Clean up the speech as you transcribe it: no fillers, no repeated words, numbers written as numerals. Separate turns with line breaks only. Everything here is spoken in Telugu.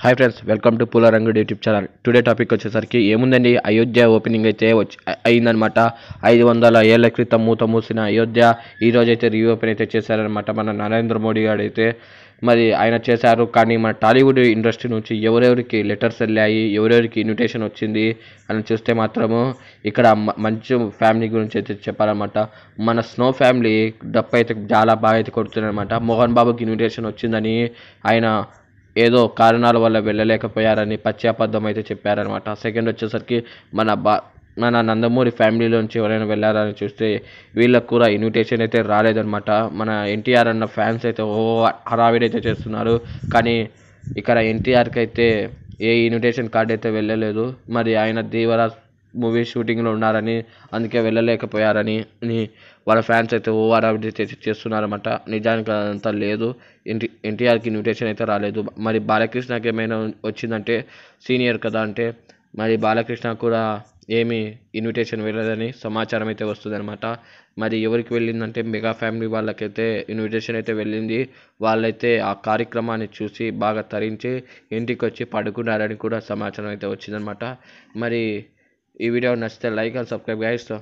Hi friends, welcome to Poolarangudu YouTube channel. Today topic వచ్చేసరికి ఏముందండి, అయోధ్య ఓపెనింగ్ అయితే అయిందనమాట. 500 ఏళ్ల క్రితం మూత మూసిన అయోధ్య ఈరోజైతే రీఓపెన్ అయితే చేశారనమాట మన నరేంద్ర మోడీ గారు అయితే. మరి ఆయన చేశారు, కానీ మన టాలీవుడ్ ఇండస్ట్రీ నుంచి ఎవరెవరికి లెటర్స్ వెళ్ళాయి, ఎవరెవరికి ఇన్విటేషన్ వచ్చింది అని చూస్తే మాత్రము ఇక్కడ మంచి ఫ్యామిలీ గురించి అయితే చెప్పాలన్నమాట. మన స్నో ఫ్యామిలీ డప్పు అయితే చాలా బాగా అయితే కొడుతున్నారనమాట. మోహన్ బాబుకి ఇన్విటేషన్ వచ్చిందని ఆయన ఏదో కారణాల వల్ల వెళ్ళలేకపోయారని పచ్చి అబద్ధం అయితే చెప్పారనమాట. సెకండ్ వచ్చేసరికి మన నందమూరి ఫ్యామిలీలోంచి ఎవరైనా వెళ్ళారని చూస్తే వీళ్ళకు కూడా ఇన్విటేషన్ అయితే రాలేదనమాట. మన ఎన్టీఆర్ అన్న ఫ్యాన్స్ అయితే హడావిడి అయితే చేస్తున్నారు, కానీ ఇక్కడ ఎన్టీఆర్కి అయితే ఏ ఇన్విటేషన్ కార్డ్ అయితే వెళ్ళలేదు. మరి ఆయన ధీవరా మూవీ షూటింగ్లో ఉన్నారని, అందుకే వెళ్ళలేకపోయారని వాళ్ళ ఫ్యాన్స్ అయితే హడావిడి చేస్తున్నారన్నమాట. నిజానికి అదంతా లేదు. ఎన్టీఆర్కి ఇన్విటేషన్ అయితే రాలేదు. మరి బాలకృష్ణకి ఏమైనా వచ్చిందంటే సీనియర్ కదా, అంటే మరి బాలకృష్ణ కూడా ఏమీ ఇన్విటేషన్ వెళ్ళదని సమాచారం అయితే వస్తుందన్నమాట. మరి ఎవరికి వెళ్ళిందంటే మెగా ఫ్యామిలీ వాళ్ళకైతే ఇన్విటేషన్ అయితే వెళ్ళింది. వాళ్ళైతే ఆ కార్యక్రమాన్ని చూసి బాగా తరించి ఇంటికి వచ్చి పడుకున్నారని కూడా సమాచారం అయితే వచ్చిందనమాట. మరి ఈ వీడియో నచ్చితే లైక్ అండ్ సబ్స్క్రైబ్ గైస్.